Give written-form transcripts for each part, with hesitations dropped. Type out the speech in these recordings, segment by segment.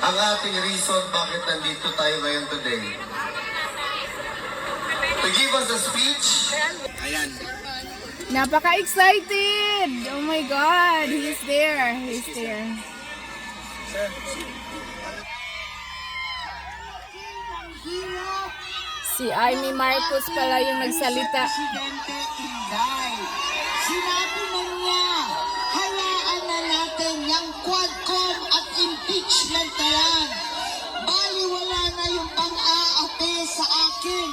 ang ating reason bakit nandito tayo ngayon today. To give us a speech. Ayan. Napaka-excited! Oh my God! He's there. He's there. Si Amy Marcos pala yung nagsalita. Sinabi man niya, hayaan na natin yung Quadcom at impeachment na yan. Baliwala na yung pang-aapi sa akin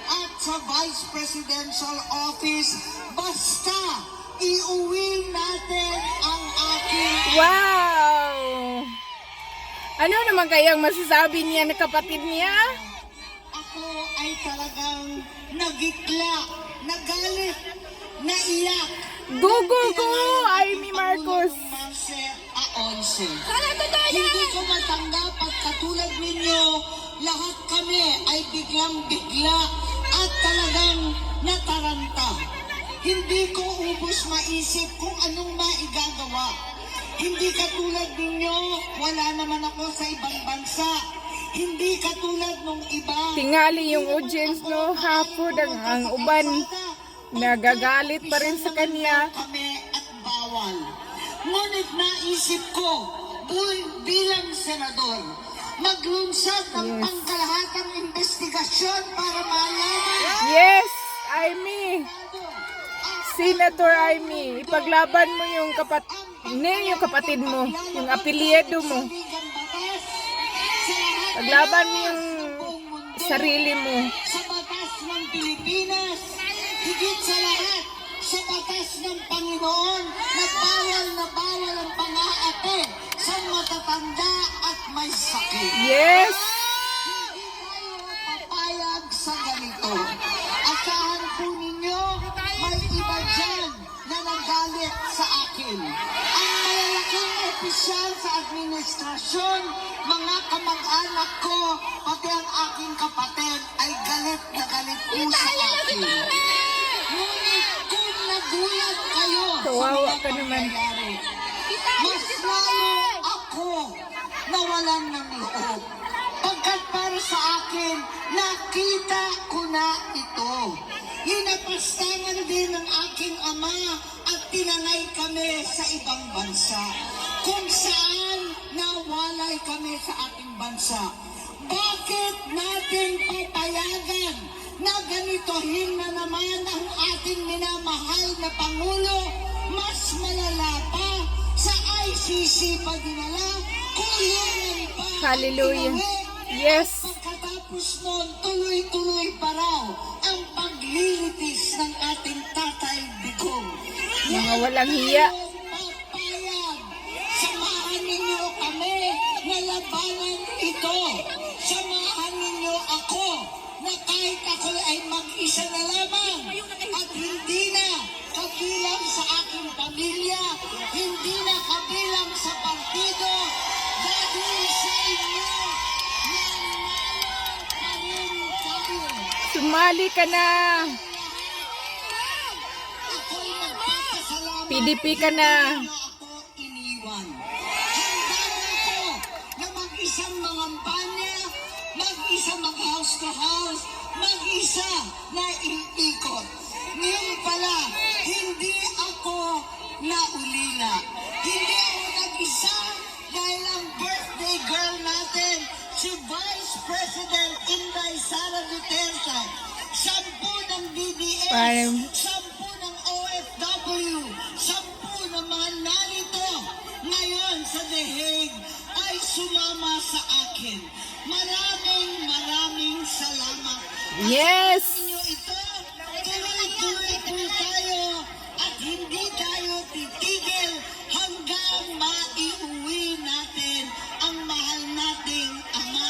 at sa Vice Presidential Office. Basta iuwi natin ang aking... Wow! Ano naman kayang masasabi niya na kapatid niya? Ako ay talagang nagitla, nagalit, naiyak. Go, go, go! Amy Marcos! Hindi ko matanggap at katulad ninyo, lahat kami ay biglang-bigla at talagang nataranta. Hindi ko ubos maisip kung anong maigagawa. Hindi katulad ninyo, wala naman ako sa ibang bansa. Hindi katulad nung iba. Tingali yung audience, no? Hapon ang uban. Nagagalit pa rin sa kanya. Kami at bawal. Ngunit naisip ko, bilang senador, maglunsad ng pangkalahatang investigasyon para malaman. Yes, Amy. Senator Amy, ipaglaban mo yung yung kapatid mo, yung apelyido mo. Paglaban mo yung sarili mo. Sa batas ng Pilipinas, higit sa lahat, sa batas ng Panginoon, na bawal ang pang-aapi sa matatanda at may sakit. Yes! Hindi tayo papayag sa ganito. Asahan po ninyo, may iba dyan na nagalit sa akin. Ang malalaking opisyal sa administrasyon, mga kamag-anak ko, pati ang aking kapatid, ay galit na galit po sa akin. Ngunit kung nagulat kayo Kawawa sa ka mga naman. pangyayari, mas lalo ako nawalan ng loob. Pagkat para sa akin, nakita ko na ito. Hinapastangan din ng aking ama at tinangay kami sa ibang bansa. Kung saan nawalay kami sa ating bansa. Bakit natin papayagan na ganitohin na naman ang ating minamahal na Pangulo? Mas malala pa, sa ICC pa dinala, kulungan pa. Hallelujah. Yes. Pagkatapos nun, tuloy-tuloy pa raw ang paglilitis ng ating Tatay Digong. Mga walang hiya. Papayag, samahan ninyo kami na labanan ito. Samahan ninyo ako na kahit ako ay mag-isa na lamang at hindi na kabilang sa aking pamilya, hindi na kabilang sa partido, dahil sa inyo, nanalo pa rin kayo. Sumali ka na. Ako'y nagpapasalamat PDP ka na. na ako iniwan. Handa na ako na mag-isang mangampanya, mag-isa mag-house to house, mag-isa na iikot. Ngayon pala, hindi ako naulila. Hindi ako nag-isa dahil ang birthday girl natin, si Vice President Inday Sara Duterte, 10 ng BDS, Parang 10 ng OFW, 10 ng mga narito ngayon sa The Hague ay sumama sa akin. Maraming salamat. yes. Inyo ito, tuloy-tuloy po tayo at hindi tayo titigil hanggang maiuwi natin ang mahal nating ama,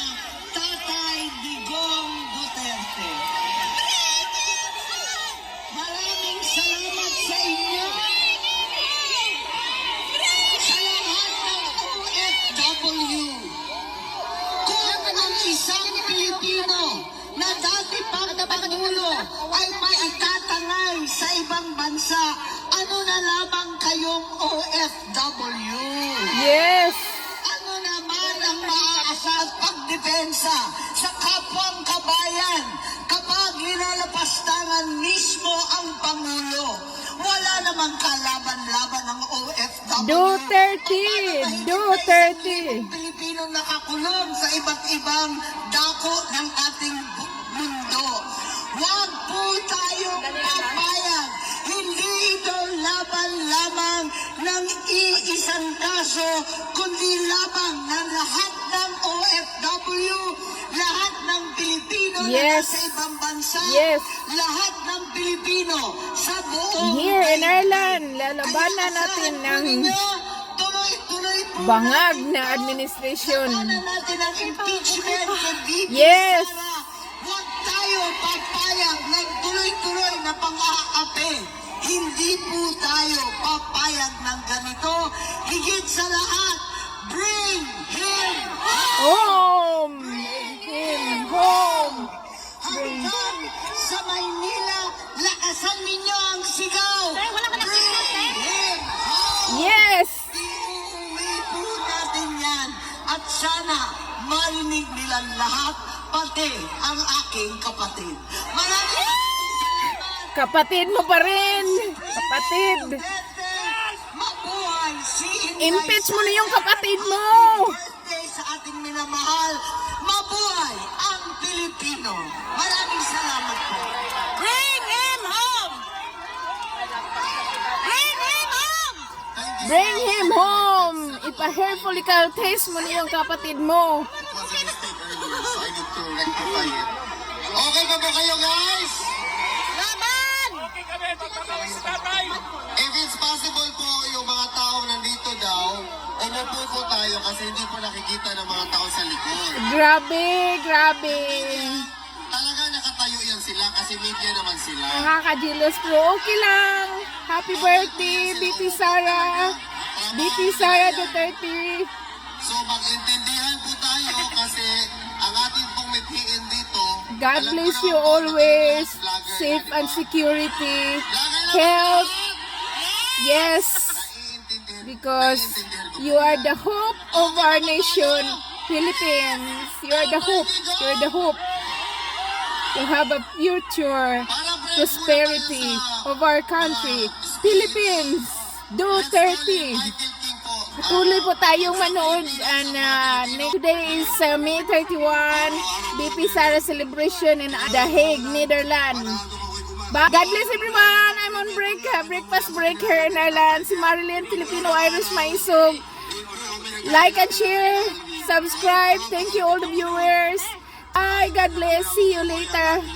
Tatay Digong Duterte. Maraming salamat sa inyo. Sa lahat ng OFW. Kung ang isang Pilipino na dati pang Pangulo ay maitatangay sa ibang bansa, ano na lamang kayong OFW? Yes. Ano naman ang maaasahan pagdepensa sa kapwang kabayan kapag linalapastangan mismo ang Pangulo. Wala namang kalaban-laban ng OFW. Duterte! Duterte! Pilipino nakakulong sa iba't ibang dako ng ating mundo. Huwag po tayong papayag. Hindi ito laban lamang ng iisang kaso, kundi laban ng lahat ng OFW, lahat ng Pilipino Yes. na nasa ibang bansa, Yes. lahat ng Pilipino sa buong Here in mundo. Ireland, lalabanan natin ng tuloy-tuloy po bangag natin na ito. administration. Labanan natin ang impeachment kay VP Yes. Sara. Huwag tayo papayag ng tuloy-tuloy na pang-aapi. Hindi po tayo papayag ng ganito. Higit sa lahat, bring him Home! Him home! hanggang sa Maynila. Lakasan ninyo ang sigaw. Bring him home. Yes! Iuwi po natin yan. At sana marinig nila lahat, pati ang aking kapatid. Maraming Kapatid mo pa rin! Kapatid! mabuhay si Inday Impeach mo na yung kapatid mo! Birthday sa ating minamahal. Mabuhay ang Pilipino. Maraming salamat po. Bring him home! Bring him home! Bring him home! Ipa-hair follicle test mo na yung kapatid mo. It was a mistake earlier, so I need to rectify it. Okay pa ba kayo, guys? Laban! If it's possible po, yung mga taong nandito daw, umupo po tayo kasi hindi po nakikita ng mga tao sa likod. Grabe, grabe. Talaga nakatayo yan sila kasi media naman sila. Nakaka-jealous pero okay lang. Happy birthday, BP Sara. BP Sara Duterte. So mag-intindihan po tayo kasi ang ating pong mithiin dito. God alam bless ko you naman po, always. vlogger Safe na, and diba? security. Vlogger na Health. ba? Yes. Naiintindihan- Because naiintindihan ko you po. are the hope of our nation, Philippines. You are the hope. You are the hope to have a future prosperity of our country, Philippines. Duterte. Michael King po. Tuloy po tayong manood. And today is May 31, BP Sara celebration in The Hague, Netherlands. God bless everyone. I'm on break, breakfast break here in Ireland. Si Marilyn Filipino-Irish Maisog. Like and share. Subscribe. Thank you all the viewers. Bye. God bless. See you later.